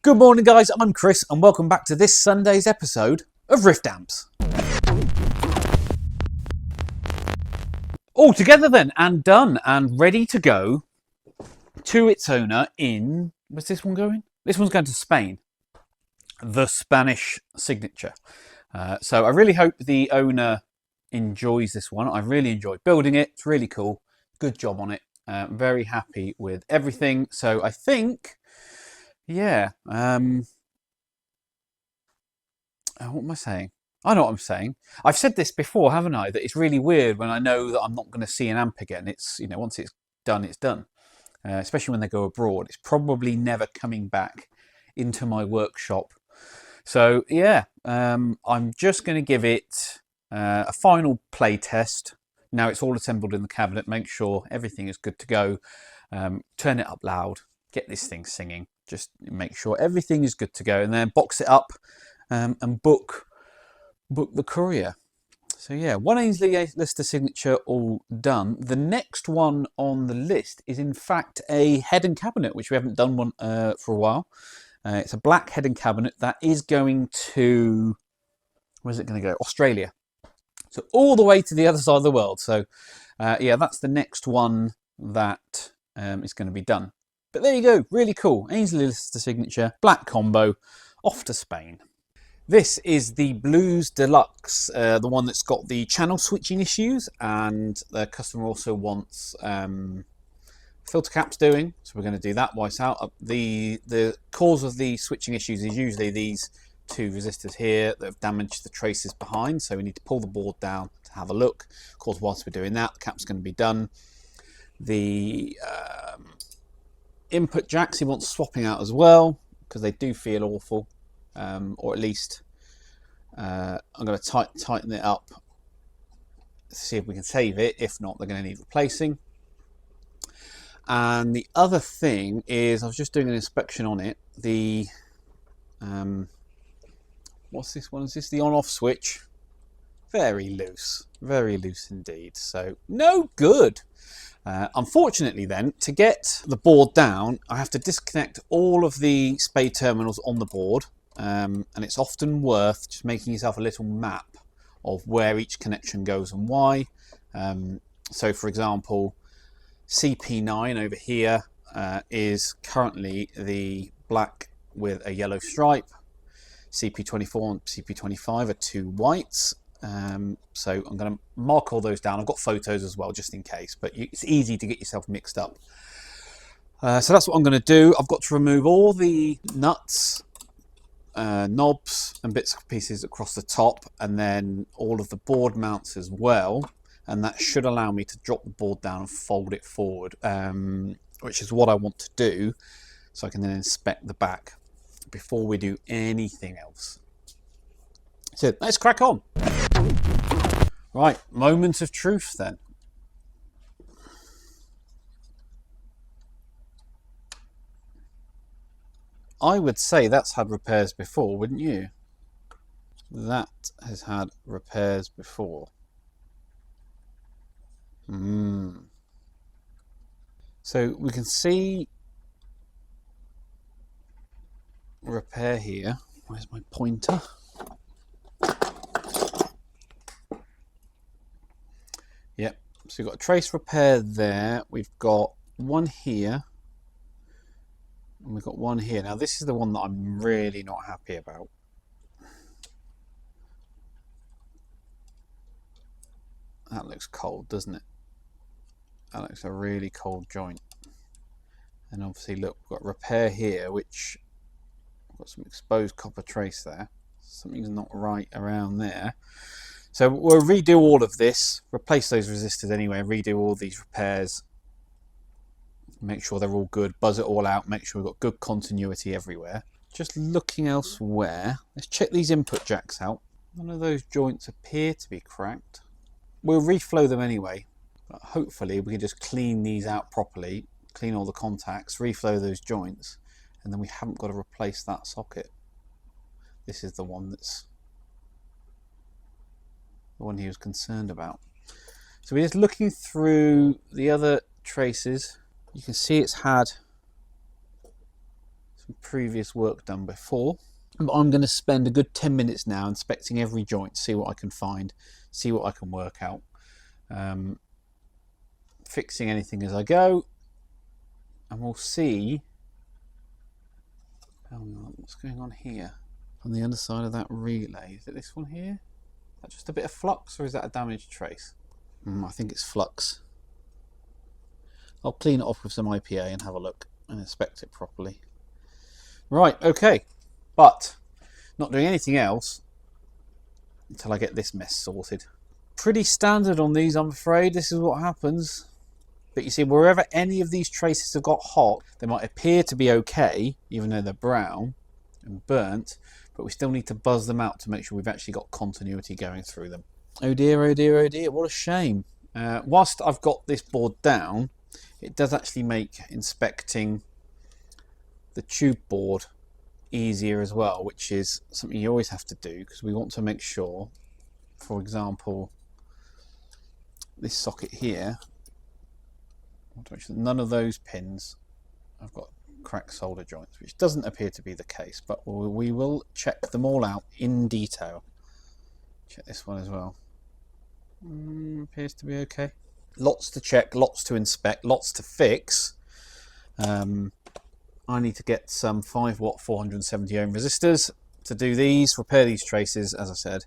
Good morning guys, I'm Chris and welcome back to this Sunday's episode of Rift Amps. All together then and done and ready to go to its owner in, where's this one going? This one's going to Spain. The Spanish signature. So I really hope the owner enjoys this one. I really enjoyed building it. It's really cool. Good job on it. Very happy with everything. So I think, yeah. What am I saying? I know what I'm saying. I've said this before, haven't I? That it's really weird when I know that I'm not going to see an amp again. It's, once it's done, it's done. Especially when they go abroad. It's probably never coming back into my workshop. So yeah, I'm just going to give it a final play test. Now it's all assembled in the cabinet. Make sure everything is good to go. Turn it up loud. Get this thing singing. Just make sure everything is good to go, and then box it up and book the courier. So yeah, one Ainsley Lister signature all done. The next one on the list is in fact a head and cabinet, which we haven't done one for a while. It's a black head and cabinet that is going to, where's it going to go? Australia. So all the way to the other side of the world. So yeah, that's the next one that is going to be done. But there you go, really cool. Ainsley Lister signature, black combo, off to Spain. This is the Blues Deluxe, the one that's got the channel switching issues, and the customer also wants filter caps doing, so we're going to do that while it's out. The cause of the switching issues is usually these two resistors here that have damaged the traces behind, so we need to pull the board down to have a look. Of course, whilst we're doing that, the cap's going to be done. The input jacks he wants swapping out as well, because they do feel awful. Or at least I'm going to tighten it up to see if we can save it. If not, they're going to need replacing. And the other thing is, I was just doing an inspection on it. The what's this one? Is this the on-off switch? Very loose indeed. So no good. Unfortunately then, to get the board down, I have to disconnect all of the spade terminals on the board. And it's often worth just making yourself a little map of where each connection goes and why. So for example, CP9 over here is currently the black with a yellow stripe. CP24 and CP25 are two whites. So I'm going to mark all those down. I've got photos as well, just in case, but it's easy to get yourself mixed up. So that's what I'm going to do. I've got to remove all the nuts, knobs and bits and pieces across the top, and then all of the board mounts as well, and that should allow me to drop the board down and fold it forward, which is what I want to do, so I can then inspect the back before we do anything else. So let's crack on. Right, moment of truth then. I would say that's had repairs before, wouldn't you? That has had repairs before. So we can see repair here. Where's my pointer? Yep, so we've got a trace repair there. We've got one here. And we've got one here. Now this is the one that I'm really not happy about. That looks cold, doesn't it? That looks a really cold joint. And obviously look, we've got repair here, which I've got some exposed copper trace there. Something's not right around there. So we'll redo all of this, replace those resistors anyway, redo all these repairs. Make sure they're all good, buzz it all out, make sure we've got good continuity everywhere. Just looking elsewhere, let's check these input jacks out. None of those joints appear to be cracked. We'll reflow them anyway, but hopefully we can just clean these out properly, clean all the contacts, reflow those joints, and then we haven't got to replace that socket. This is the one that's the one he was concerned about. So we're just looking through the other traces. You can see it's had some previous work done before. But I'm going to spend a good 10 minutes now inspecting every joint, see what I can find, see what I can work out, fixing anything as I go, and we'll see what's going on here. On the underside of that relay, is it this one here? Is that just a bit of flux, or is that a damaged trace? I think it's flux. I'll clean it off with some IPA and have a look and inspect it properly. Right, okay, but not doing anything else until I get this mess sorted. Pretty standard on these, I'm afraid. This is what happens. But you see, wherever any of these traces have got hot, they might appear to be okay, even though they're brown and burnt, but we still need to buzz them out to make sure we've actually got continuity going through them. Oh dear, oh dear, oh dear, what a shame. Whilst I've got this board down, it does actually make inspecting the tube board easier as well, which is something you always have to do, because we want to make sure, for example, this socket here, I want to make sure that none of those pins have got cracked solder joints, which doesn't appear to be the case, but we will check them all out in detail. Check this one as well. Appears to be okay. Lots to check, lots to inspect, lots to fix. I need to get some 5 watt 470 ohm resistors to do these, repair these traces, as I said.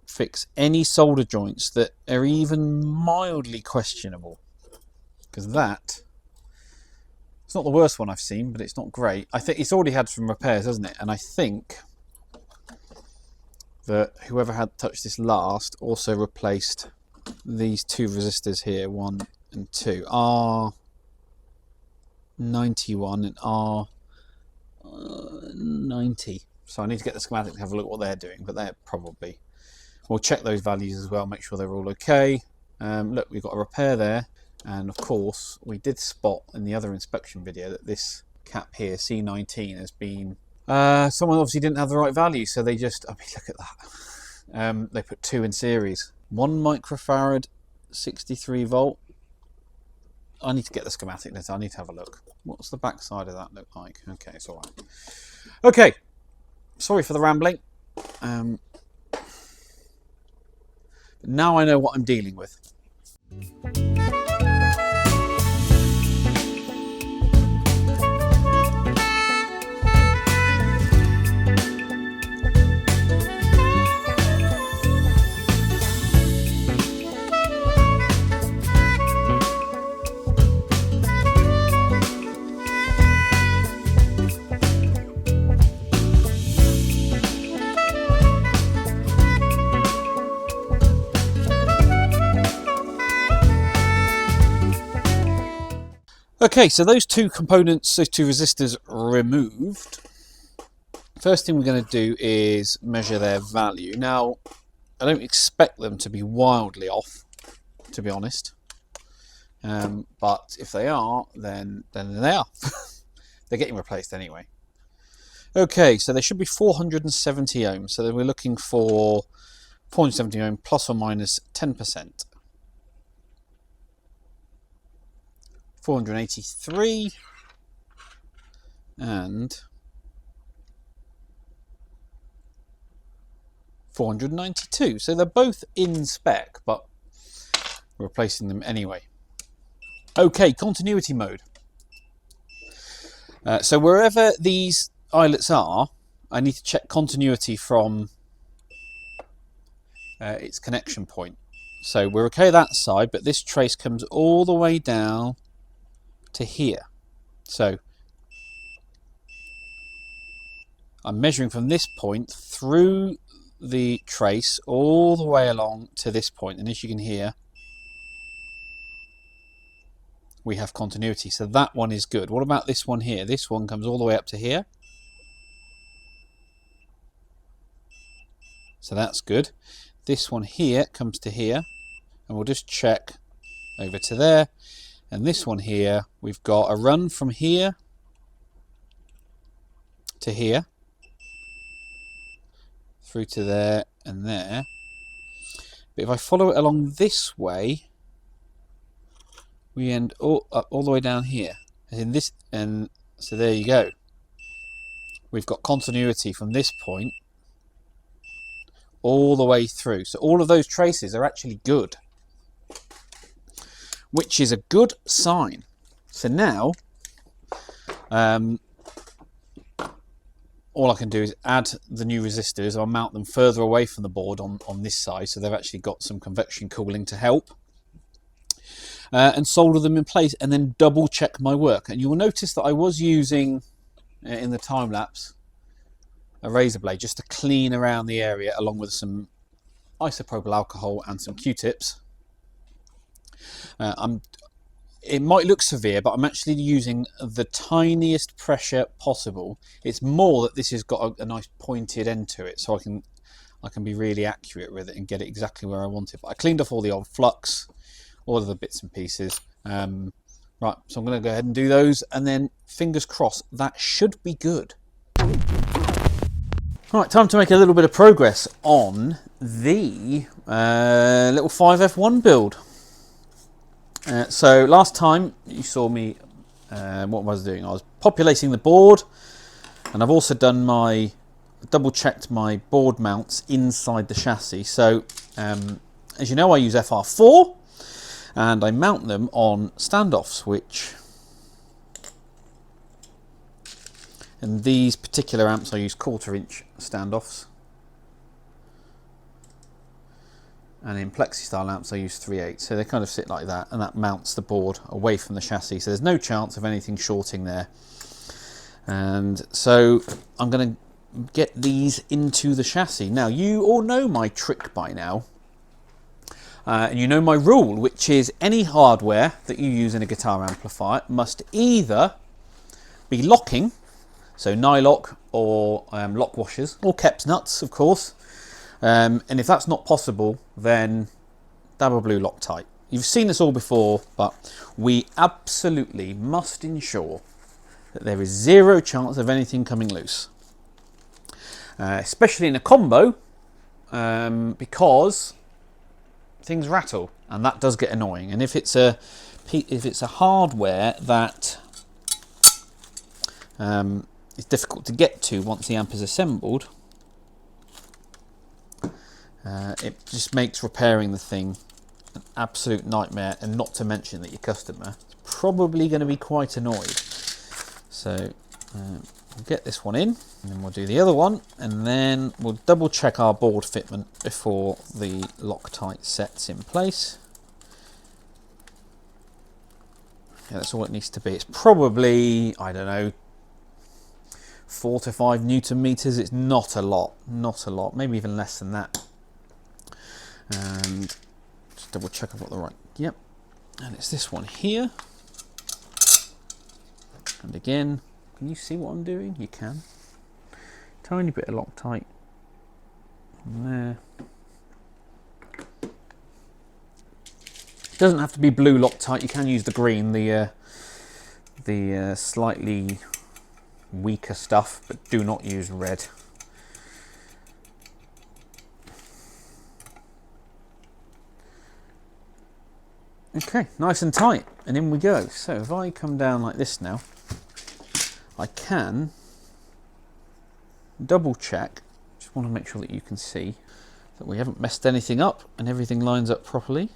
Fix any solder joints that are even mildly questionable, because that, it's not the worst one I've seen, but it's not great. I think it's already had some repairs, hasn't it? And I think that whoever had touched this last also replaced these 2 resistors here, 1 and 2, R91 and R90. So I need to get the schematic to have a look at what they're doing, but they're probably, we'll check those values as well, make sure they're all okay. Look, we've got a repair there, and of course we did spot in the other inspection video that this cap here, C19, has been, someone obviously didn't have the right value, so they just, I mean, look at that. They put 2 in series. 1 microfarad, 63 volt. I need to get the schematic list. I need to have a look. What's the back side of that look like? Okay, it's all right. Okay, sorry for the rambling. But now I know what I'm dealing with. Okay, so those 2 components, those 2 resistors removed. First thing we're going to do is measure their value. Now, I don't expect them to be wildly off, to be honest. But if they are, then they are. They're getting replaced anyway. Okay, so they should be 470 ohms. So we're looking for 470 ohm plus or minus 10%. 483 and 492. So they're both in spec, but we're replacing them anyway. Okay, continuity mode. So wherever these eyelets are, I need to check continuity from its connection point. So we're okay that side, but this trace comes all the way down to here. So I'm measuring from this point through the trace all the way along to this point, and as you can hear, we have continuity, so that one is good. What about this one here? This one comes all the way up to here, so that's good. This one here comes to here, and we'll just check over to there. And this one here, we've got a run from here to here, through to there and there. But if I follow it along this way, we end up all the way down here. As in this, and So there you go. We've got continuity from this point all the way through. So all of those traces are actually good, which is a good sign. So now, all I can do is add the new resistors. I'll mount them further away from the board on this side, so they've actually got some convection cooling to help. And solder them in place, and then double check my work. And you will notice that I was using, in the time lapse, a razor blade just to clean around the area, along with some isopropyl alcohol and some Q-tips. It might look severe, but I'm actually using the tiniest pressure possible. It's more that this has got a nice pointed end to it, so I can be really accurate with it and get it exactly where I want it. But I cleaned off all the old flux, all of the bits and pieces. Right, so I'm going to go ahead and do those, and then fingers crossed, that should be good. Right, time to make a little bit of progress on the little 5F1 build. So last time you saw me, what was I doing? I was populating the board, and I've also done double checked my board mounts inside the chassis. So as you know, I use FR4, and I mount them on standoffs, and these particular amps I use 1/4 inch standoffs, and in plexi style amps I use 3/8, so they kind of sit like that, and that mounts the board away from the chassis, so there's no chance of anything shorting there. And so I'm going to get these into the chassis. Now, you all know my trick by now, and you know my rule, which is any hardware that you use in a guitar amplifier must either be locking, so nylock or lock washers, or Kep's nuts, of course. And if that's not possible, then double blue Loctite. You've seen this all before, but we absolutely must ensure that there is zero chance of anything coming loose, especially in a combo, because things rattle, and that does get annoying. And if it's a hardware that is difficult to get to once the amp is assembled, it just makes repairing the thing an absolute nightmare, and not to mention that your customer is probably going to be quite annoyed. So we'll get this one in, and then we'll do the other one, and then we'll double check our board fitment before the Loctite sets in place. Yeah, that's all it needs to be. It's probably, I don't know, 4 to 5 Newton meters. It's not a lot, maybe even less than that. And just double check I've got the right, yep, and it's this one here. And again, can you see what I'm doing? You can. Tiny bit of Loctite on there. Doesn't have to be blue Loctite, you can use the green, the slightly weaker stuff, but do not use red. Okay, nice and tight, and in we go. So if I come down like this now, I can double check, just want to make sure that you can see that we haven't messed anything up and everything lines up properly.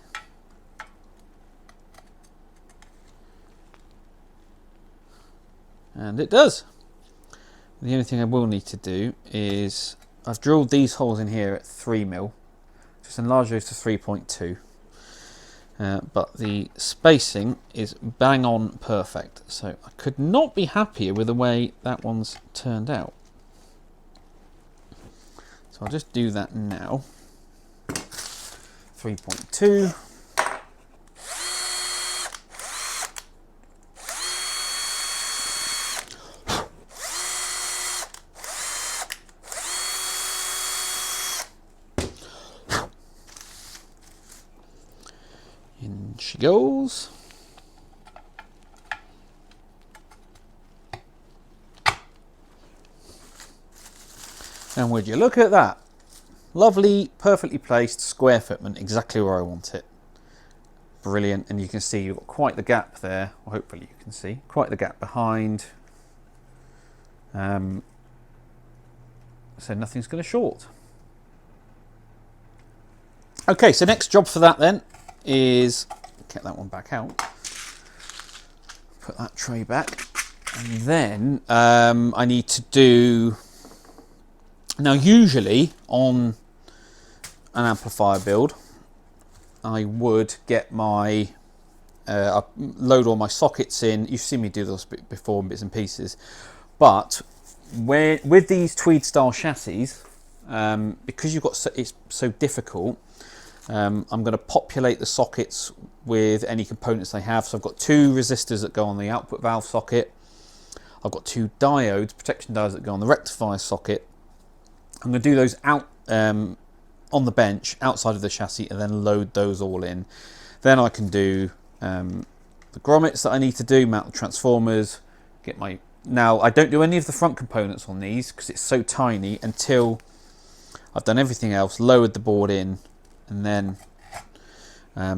And it does. The only thing I will need to do is, I've drilled these holes in here at 3mm, just enlarge those to 3.2. But the spacing is bang on perfect, so I could not be happier with the way that one's turned out. So I'll just do that now. 3.2. In she goes. And would you look at that? Lovely, perfectly placed square fitment, exactly where I want it. Brilliant, and you can see you've got quite the gap there, or hopefully you can see, quite the gap behind, So nothing's going to short. Okay, so next job for that then is get that one back out. Put that tray back. And then I need to do... Now usually on an amplifier build, I would get my... I load all my sockets in. You've seen me do this before in bits and pieces. But with these tweed style chassis, because you've got it's so difficult, I'm going to populate the sockets with any components they have. So I've got 2 resistors that go on the output valve socket. I've got 2 diodes, protection diodes that go on the rectifier socket. I'm going to do those out on the bench outside of the chassis and then load those all in. Then I can do the grommets that I need to do, mount the transformers, get my... Now I don't do any of the front components on these because it's so tiny until I've done everything else, lowered the board in, and then I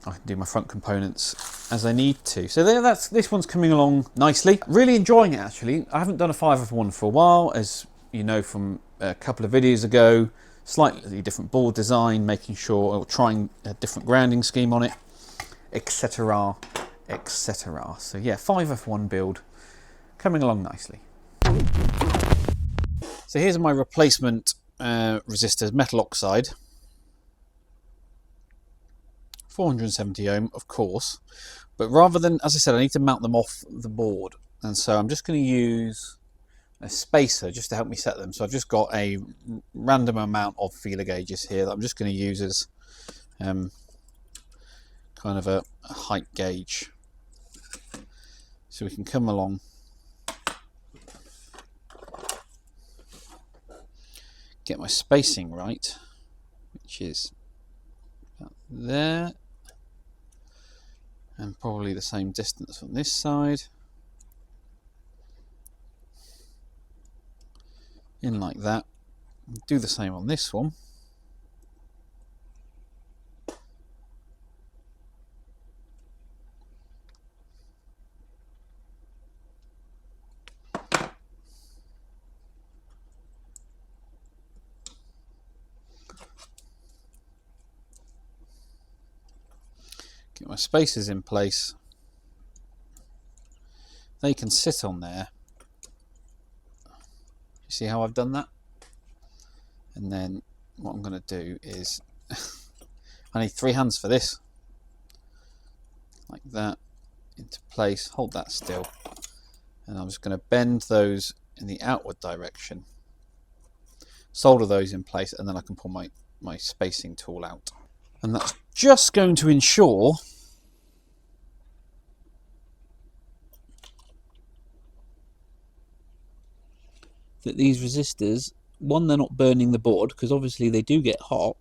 can do my front components as I need to. So there, this one's coming along nicely. Really enjoying it actually. I haven't done a 5F1 for a while, as you know from a couple of videos ago. Slightly different board design, making sure, or trying a different grounding scheme on it, etc, etc. So yeah, 5F1 build coming along nicely. So here's my replacement resistors, metal oxide, 470 ohm, of course, but rather than, as I said, I need to mount them off the board, and so I'm just going to use a spacer just to help me set them. So I've just got a random amount of feeler gauges here that I'm just going to use as kind of a height gauge, so we can come along get my spacing right, which is about there, and probably the same distance on this side, in like that. Do the same on this one. Get my spacers in place. They can sit on there. You see how I've done that? And then what I'm going to do is I need 3 hands for this, like that, into place. Hold that still, and I'm just going to bend those in the outward direction, solder those in place, and then I can pull my spacing tool out. And that's just going to ensure that these resistors, one, they're not burning the board, because obviously they do get hot,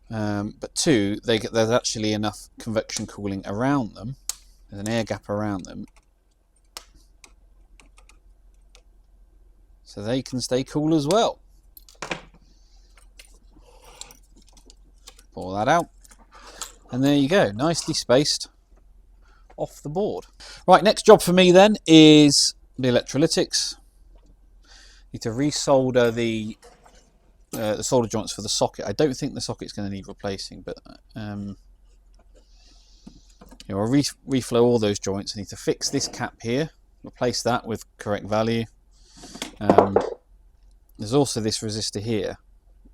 but 2, there's actually enough convection cooling around them, there's an air gap around them, so they can stay cool as well. Pull that out, and there you go, nicely spaced off the board. Right, next job for me then is the electrolytics. Need to resolder the solder joints for the socket. I don't think the socket's going to need replacing, but you know, I'll reflow all those joints. I need to fix this cap here, replace that with correct value. There's also this resistor here,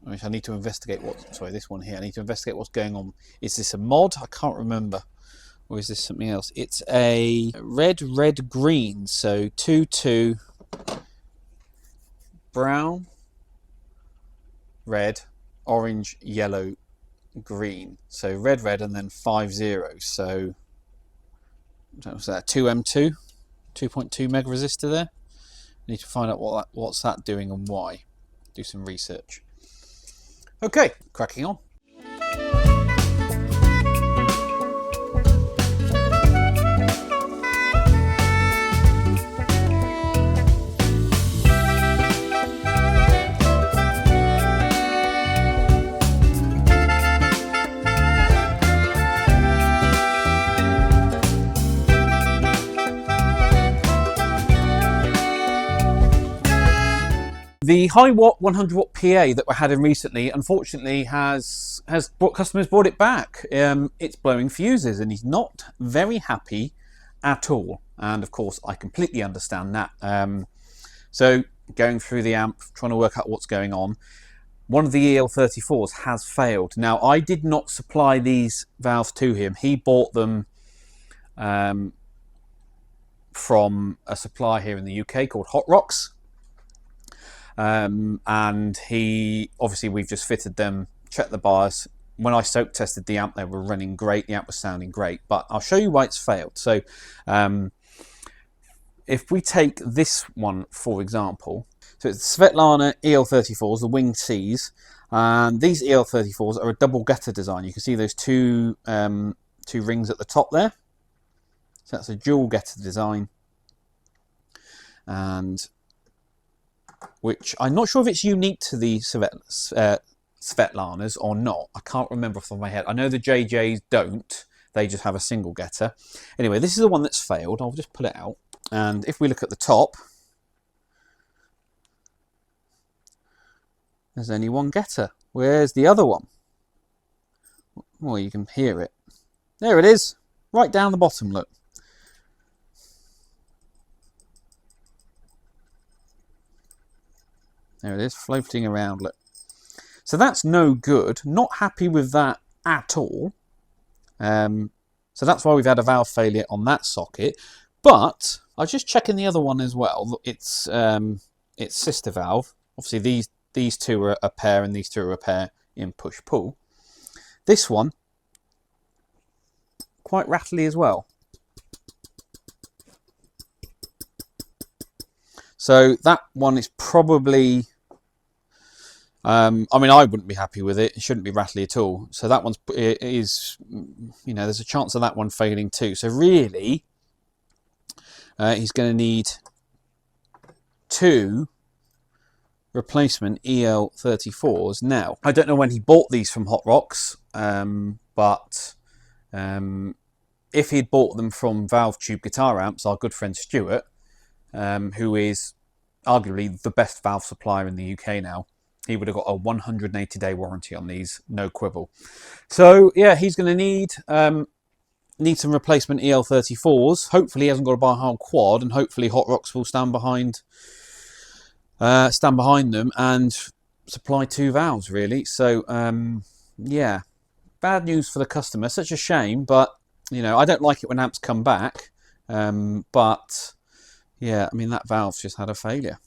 which I need to investigate this one here. I need to investigate what's going on. Is this a mod? I can't remember. Or is this something else? It's a red, green. So 2, 2, brown, red, orange, yellow, green. So red, and then 5 zeros. So what's that? 2M2, 2.2 meg resistor there. I need to find out what's that doing and why. Do some research. Okay, cracking on. The high watt 100 watt PA that we had in recently, unfortunately, has customers brought it back. It's blowing fuses, and he's not very happy at all. And of course, I completely understand that. So going through the amp, trying to work out what's going on. One of the EL34s has failed. Now, I did not supply these valves to him. He bought them from a supplier here in the UK called Hot Rocks. And obviously we've just fitted them, checked the bias. When I soak tested the amp, they were running great. The amp was sounding great, but I'll show you why it's failed. So if we take this one, for example, so it's the Svetlana EL34s, the Wing Cs, and these EL34s are a double getter design. You can see those two rings at the top there. So that's a dual getter design, and which I'm not sure if it's unique to the Svetlanas or not. I can't remember off the top of my head. I know the JJs don't. They just have a single getter. Anyway, this is the one that's failed. I'll just pull it out. And if we look at the top, there's only one getter. Where's the other one? Well, you can hear it. There it is. Right down the bottom, look. There it is, floating around, look. So that's no good. Not happy with that at all. So that's why we've had a valve failure on that socket. But I was just checking the other one as well. It's sister valve. Obviously these two are a pair and these two are a pair in push-pull. This one, quite rattly as well. So that one is probably, I mean, I wouldn't be happy with it. It shouldn't be rattly at all. So that is, you know, there's a chance of that one failing too. So really, he's going to need 2 replacement EL34s. Now, I don't know when he bought these from Hot Rocks, but if he'd bought them from Valve Tube Guitar Amps, our good friend Stuart, who is arguably the best valve supplier in the UK now, he would have got a 180-day warranty on these, no quibble. So yeah, he's going to need some replacement EL34s. Hopefully he hasn't got to buy a whole quad, and hopefully Hot Rocks will stand behind them and supply 2 valves, really. So yeah, bad news for the customer. Such a shame, but you know, I don't like it when amps come back, but yeah, I mean, that valve's just had a failure.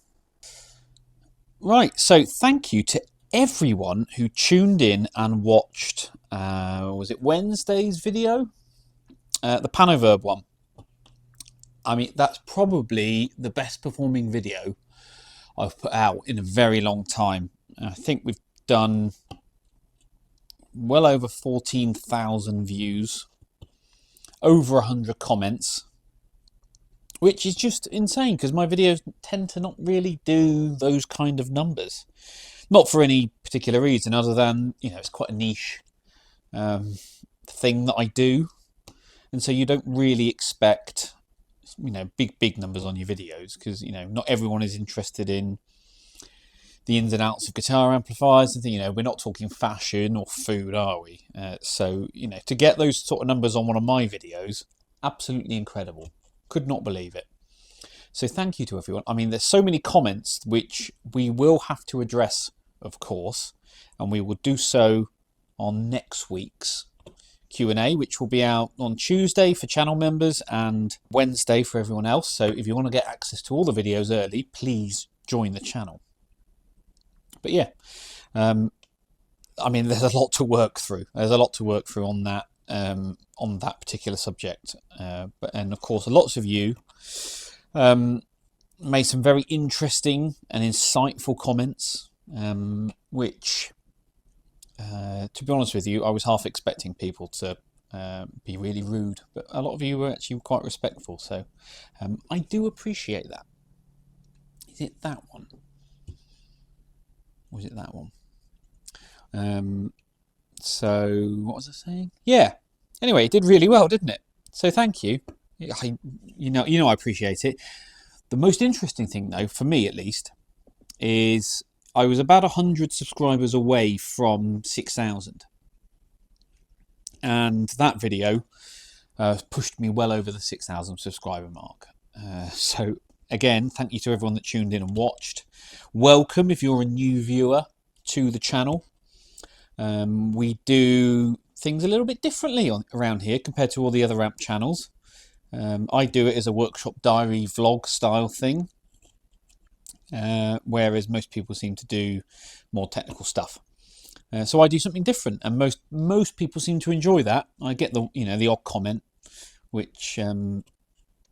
Right, so thank you to everyone who tuned in and watched, was it Wednesday's video? The Panoverb one. I mean, that's probably the best performing video I've put out in a very long time. I think we've done well over 14,000 views, over 100 comments, which is just insane because my videos tend to not really do those kind of numbers. Not for any particular reason other than, you know, it's quite a niche thing that I do. And so you don't really expect, you know, big numbers on your videos because, you know, not everyone is interested in the ins and outs of guitar amplifiers. And, you know, we're not talking fashion or food, are we? So, you know, to get those sort of numbers on one of my videos, absolutely incredible. Could not believe it. So thank you to everyone. I mean, there's so many comments which we will have to address, of course, and we will do so on next week's Q&A, which will be out on Tuesday for channel members and Wednesday for everyone else. So if you want to get access to all the videos early, please join the channel. But yeah, I mean, there's a lot to work through. There's a lot to work through on that particular subject. And of course, lots of you made some very interesting and insightful comments, which, to be honest with you, I was half expecting people to be really rude, but a lot of you were actually quite respectful. So I do appreciate that. Is it that one? Or is it that one? So what was I saying? Yeah. Anyway, it did really well, didn't it? So thank you. You know, I appreciate it. The most interesting thing, though, for me at least, is I was about 100 subscribers away from 6,000. And that video pushed me well over the 6,000 subscriber mark. So again, thank you to everyone that tuned in and watched. Welcome if you're a new viewer to the channel. We do things a little bit differently around here compared to all the other amp channels. I do it as a workshop diary vlog style thing, whereas most people seem to do more technical stuff. So I do something different, and most people seem to enjoy that. I get the odd comment, which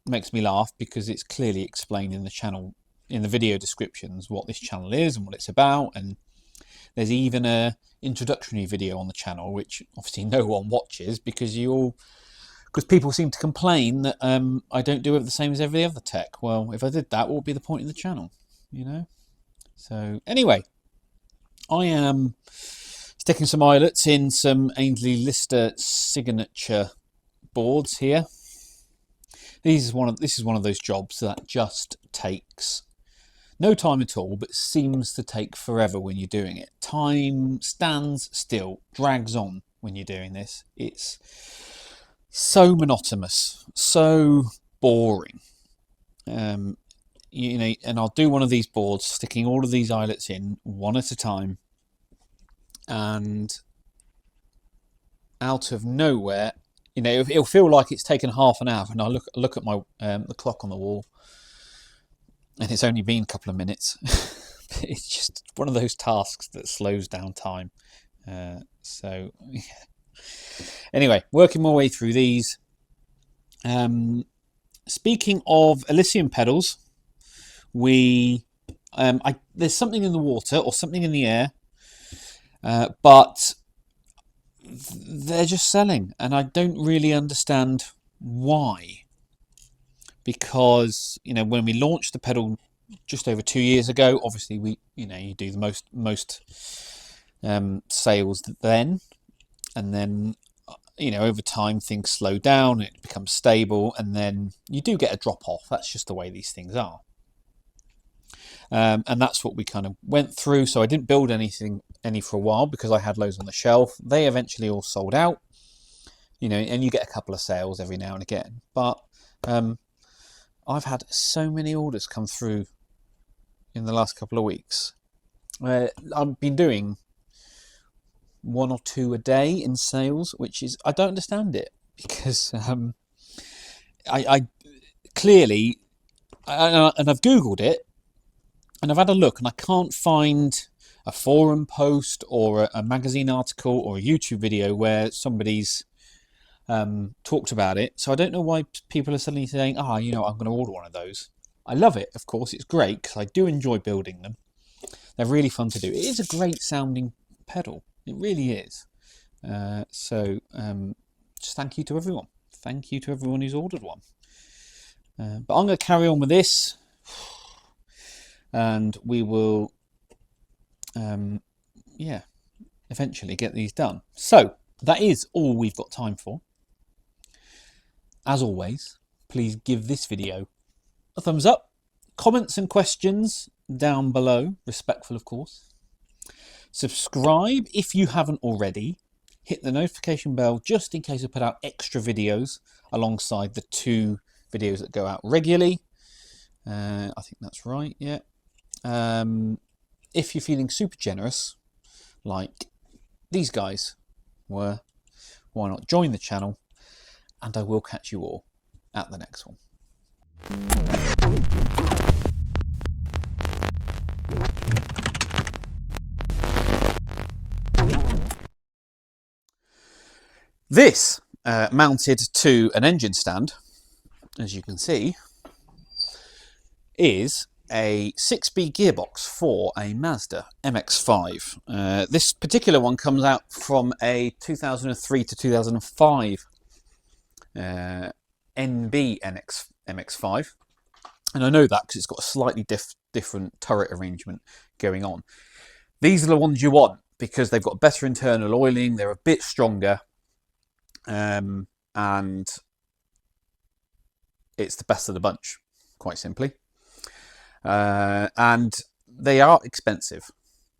makes me laugh because it's clearly explained in the channel, in the video descriptions, what this channel is and what it's about. And there's even a introductory video on the channel, which obviously no one watches because people seem to complain that I don't do it the same as every other tech. Well, if I did that, what would be the point of the channel? So anyway, I am sticking some eyelets in some Ainsley Lister signature boards here. This is one of those jobs that just takes no time at all, but seems to take forever when you're doing it. Time stands still, drags on when you're doing this. It's so monotonous, so boring. And I'll do one of these boards, sticking all of these eyelets in one at a time, and out of nowhere, it'll feel like it's taken half an hour, and I look at my the clock on the wall, and it's only been a couple of minutes. It's just one of those tasks that slows down time. So anyway, working my way through these. Speaking of Elysium pedals, there's something in the water or something in the air, but they're just selling, and I don't really understand why. Because when we launched the pedal just over 2 years ago, obviously you do the most sales then, and then over time things slow down, it becomes stable, and then you do get a drop off. That's just the way these things are. And that's what we kind of went through. So I didn't build any for a while because I had loads on the shelf. They eventually all sold out, and you get a couple of sales every now and again. But I've had so many orders come through in the last couple of weeks. I've been doing 1 or 2 a day in sales, which is, I don't understand it, because I clearly, and I've Googled it, and I've had a look, and I can't find a forum post or a magazine article or a YouTube video where somebody's talked about it. So I don't know why people are suddenly saying, I'm going to order one of those. I love it, of course. It's great because I do enjoy building them. They're really fun to do. It is a great sounding pedal. It really is. So just thank you to everyone. Thank you to everyone who's ordered one. But I'm going to carry on with this, and we will eventually get these done. So that is all we've got time for. As always, please give this video a thumbs up. Comments and questions down below, respectful of course. Subscribe if you haven't already. Hit the notification bell just in case I put out extra videos alongside the 2 videos that go out regularly. I think that's right, yeah. If you're feeling super generous, like these guys were, why not join the channel? And I will catch you all at the next one. This, mounted to an engine stand, as you can see, is a 6B gearbox for a Mazda MX-5. This particular one comes out from a 2003 to 2005 NB MX-5, and I know that because it's got a slightly different turret arrangement going on. These are the ones you want because they've got better internal oiling, they're a bit stronger, and it's the best of the bunch, quite simply. And they are expensive.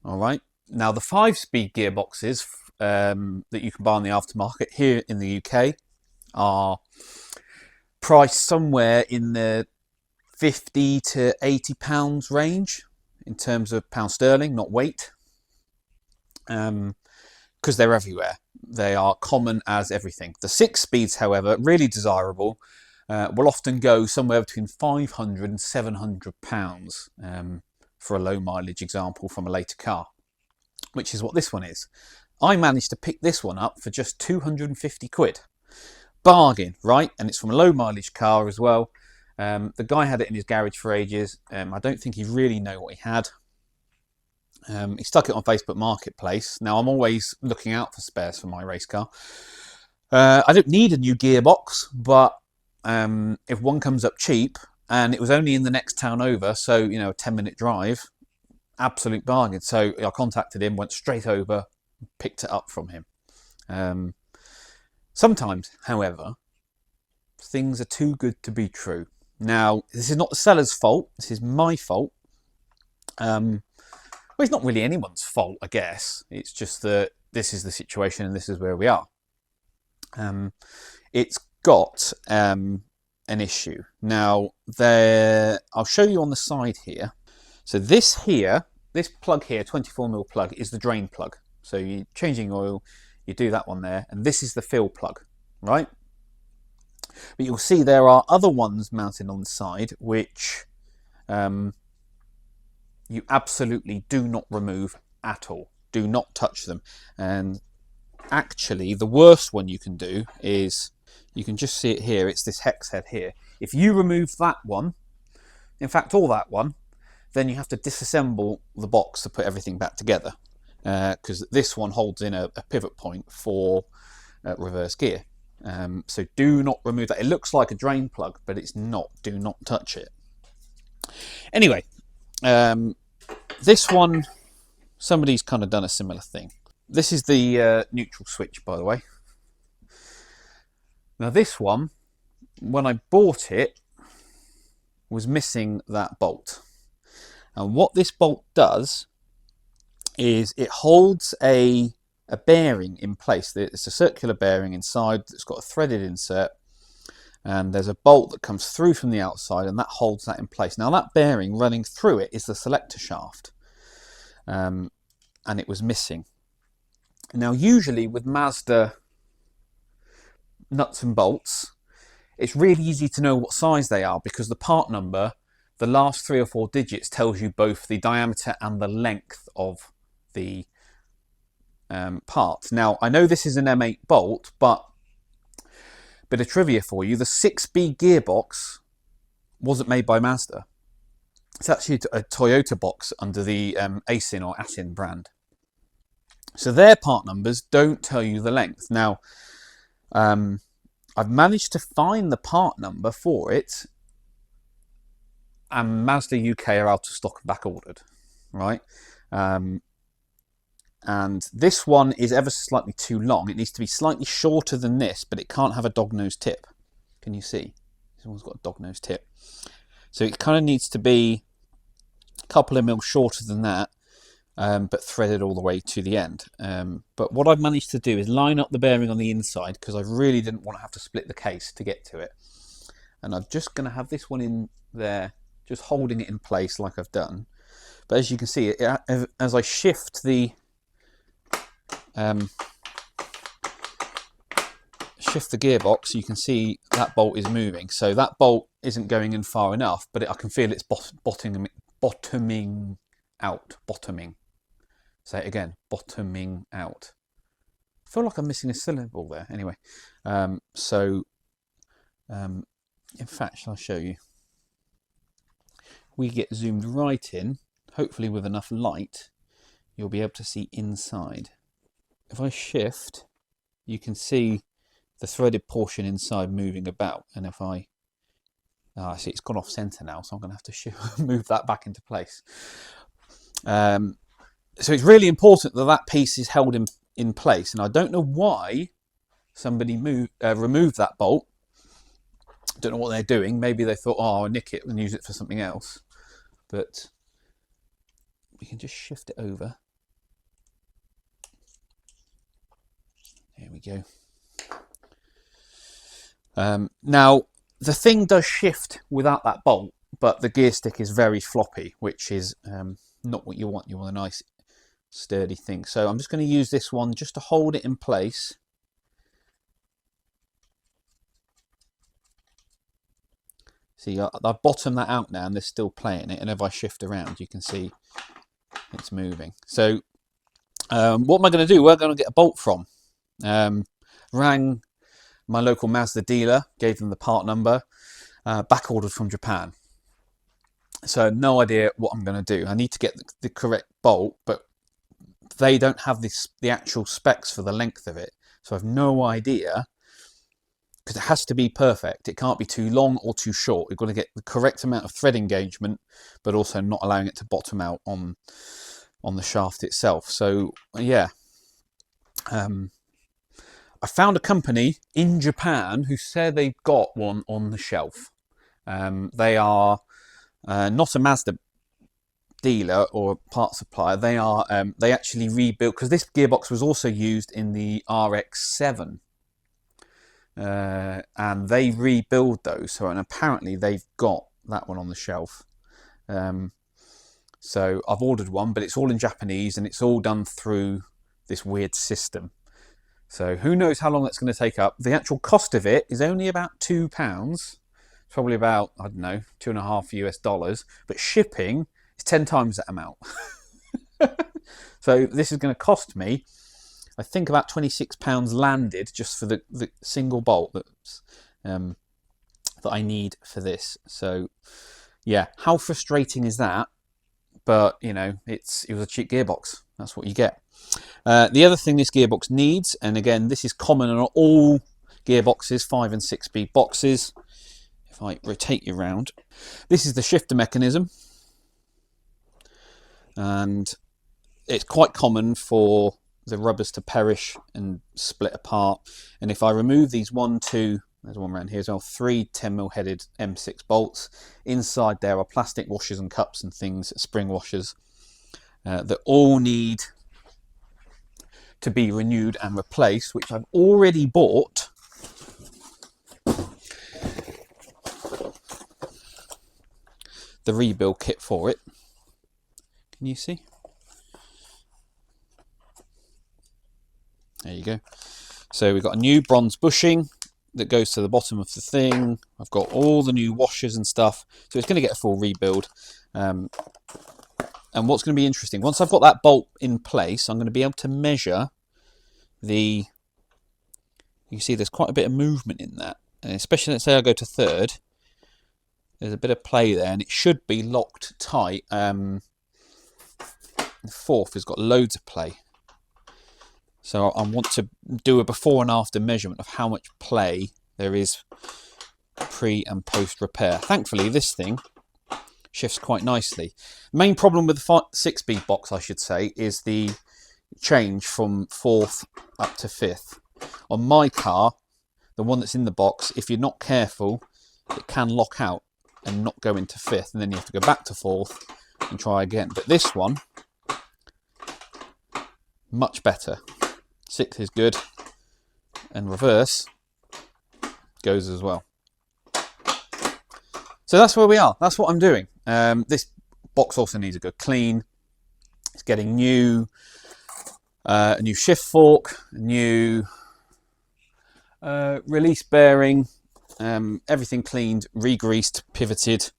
All right. Now the 5-speed gearboxes that you can buy on the aftermarket here in the UK are priced somewhere in the £50 to £80 range in terms of pound sterling, not weight, because they're everywhere. They are common as everything. The 6 speeds, however, really desirable, will often go somewhere between £500 and £700 for a low mileage example from a later car, which is what this one is. I managed to pick this one up for just 250 quid. Bargain, right? And it's from a low mileage car as well. The guy had it in his garage for ages. I don't think he really knew what he had. He stuck it on Facebook Marketplace. Now, I'm always looking out for spares for my race car. I don't need a new gearbox, but if one comes up cheap, and it was only in the next town over, so, you know, a 10-minute drive, absolute bargain. So I contacted him, went straight over, picked it up from him. Sometimes, however, things are too good to be true. Now, this is not the seller's fault. This is my fault. Well, it's not really anyone's fault, I guess. It's just that this is the situation and this is where we are. It's got an issue. Now, I'll show you on the side here. So this plug here, 24mm plug, is the drain plug. So you're changing oil, you do that one there, and this is the fill plug, right? But you'll see there are other ones mounted on the side which you absolutely do not remove at all. Do not touch them. And actually, the worst one you can do is, you can just see it here, it's this hex head here. If you remove that one, in fact all that one, then you have to disassemble the box to put everything back together, because this one holds in a pivot point for reverse gear. So do not remove that. It looks like a drain plug, but it's not. Do not touch it. Anyway, this one, somebody's kind of done a similar thing. This is the neutral switch, by the way. Now this one, when I bought it, was missing that bolt. And what this bolt does is it holds a bearing in place. It's a circular bearing inside that's got a threaded insert, and there's a bolt that comes through from the outside, and that holds that in place. Now that bearing running through it is the selector shaft, and it was missing. Now usually with Mazda nuts and bolts, it's really easy to know what size they are, because the part number, the last 3 or 4 digits, tells you both the diameter and the length of the part. Now, I know this is an M8 bolt, but bit of trivia for you, the 6-speed gearbox wasn't made by Mazda. It's actually a Toyota box under the Asin or Asin brand. So their part numbers don't tell you the length. Now, I've managed to find the part number for it, and Mazda UK are out of stock and back ordered, right? And this one is ever so slightly too long. It needs to be slightly shorter than this, but it can't have a dog nose tip. Can you see? This one's got a dog nose tip. So it kind of needs to be a couple of mil shorter than that, but threaded all the way to the end. But what I've managed to do is line up the bearing on the inside, because I really didn't want to have to split the case to get to it. And I'm just going to have this one in there, just holding it in place like I've done. But as you can see, as I shift the gearbox, you can see that bolt is moving. So that bolt isn't going in far enough, but I can feel it's bottoming out. Bottoming. Say it again. Bottoming out. I feel like I'm missing a syllable there. Anyway, in fact, shall I show you? We get zoomed right in, hopefully with enough light, you'll be able to see inside. If I shift, you can see the threaded portion inside moving about. And if I see, it's gone off center now, so I'm going to have to move that back into place. So it's really important that that piece is held in place. And I don't know why somebody removed that bolt. Don't know what they're doing. Maybe they thought, oh, I'll nick it and use it for something else. But we can just shift it over. There we go. Now, the thing does shift without that bolt, but the gear stick is very floppy, which is not what you want. You want a nice sturdy thing. So I'm just going to use this one just to hold it in place. See, I've bottomed that out now and they're still playing it, and if I shift around you can see it's moving. So what am I going to do? Where am I going to get a bolt from? Rang my local Mazda dealer, gave them the part number, back ordered from Japan. So no idea what I'm going to do. I need to get the correct bolt, but they don't have the actual specs for the length of it. So I've no idea, because it has to be perfect. It can't be too long or too short. You've got to get the correct amount of thread engagement, but also not allowing it to bottom out on the shaft itself. So yeah, I found a company in Japan who said they've got one on the shelf. They are not a Mazda dealer or part supplier. They are they actually rebuilt, because this gearbox was also used in the RX-7, and they rebuild those. So, and apparently they've got that one on the shelf. So I've ordered one, but it's all in Japanese and it's all done through this weird system. So who knows how long that's going to take up. The actual cost of it is only about £2. Probably about, I don't know, $2.50 US, but shipping is 10 times that amount. So this is going to cost me, I think, about £26 landed just for the single bolt that's, that I need for this. So yeah, how frustrating is that? But you know, it was a cheap gearbox. That's what you get. The other thing this gearbox needs, and again, this is common on all gearboxes, 5 and 6-speed boxes. If I rotate you around, this is the shifter mechanism, and it's quite common for the rubbers to perish and split apart. And if I remove these there's one around here as well, 3 10mm headed M6 bolts. Inside there are plastic washers and cups and things, spring washers, that all need to be renewed and replaced, which I've already bought. The rebuild kit for it. Can you see? There you go. So we've got a new bronze bushing that goes to the bottom of the thing. I've got all the new washers and stuff. So it's going to get a full rebuild. And what's going to be interesting, once I've got that bolt in place, I'm going to be able to measure you can see there's quite a bit of movement in that. And especially, let's say I go to third, there's a bit of play there, and it should be locked tight. The fourth has got loads of play. So I want to do a before and after measurement of how much play there is pre and post repair. Thankfully, this thing shifts quite nicely. Main problem with the 6-speed box, I should say, is the change from 4th up to 5th. On my car, the one that's in the box, if you're not careful, it can lock out and not go into 5th, and then you have to go back to 4th and try again. But this one, much better. 6th is good, and reverse goes as well. So that's where we are. That's what I'm doing. This box also needs a good clean. It's getting a new shift fork, a new release bearing, everything cleaned, re-greased, pivoted,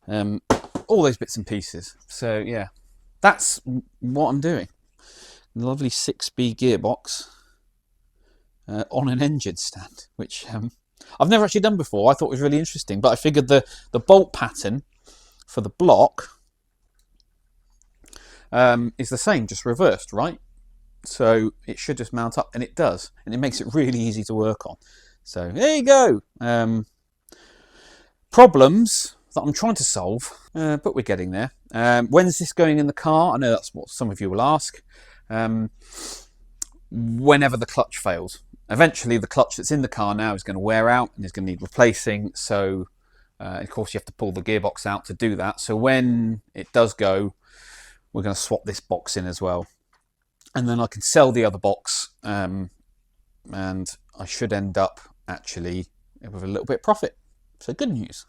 all those bits and pieces. So yeah, that's what I'm doing. Lovely 6-speed gearbox on an engine stand, which I've never actually done before. I thought it was really interesting, but I figured the bolt pattern for the block is the same, just reversed, right? So it should just mount up, and it does, and it makes it really easy to work on. So there you go. Problems that I'm trying to solve, but we're getting there. When's this going in the car? I know that's what some of you will ask. Whenever the clutch fails. Eventually the clutch that's in the car now is going to wear out and is going to need replacing, so of course you have to pull the gearbox out to do that. So when it does go, we're going to swap this box in as well. And then I can sell the other box, and I should end up actually with a little bit of profit. So good news.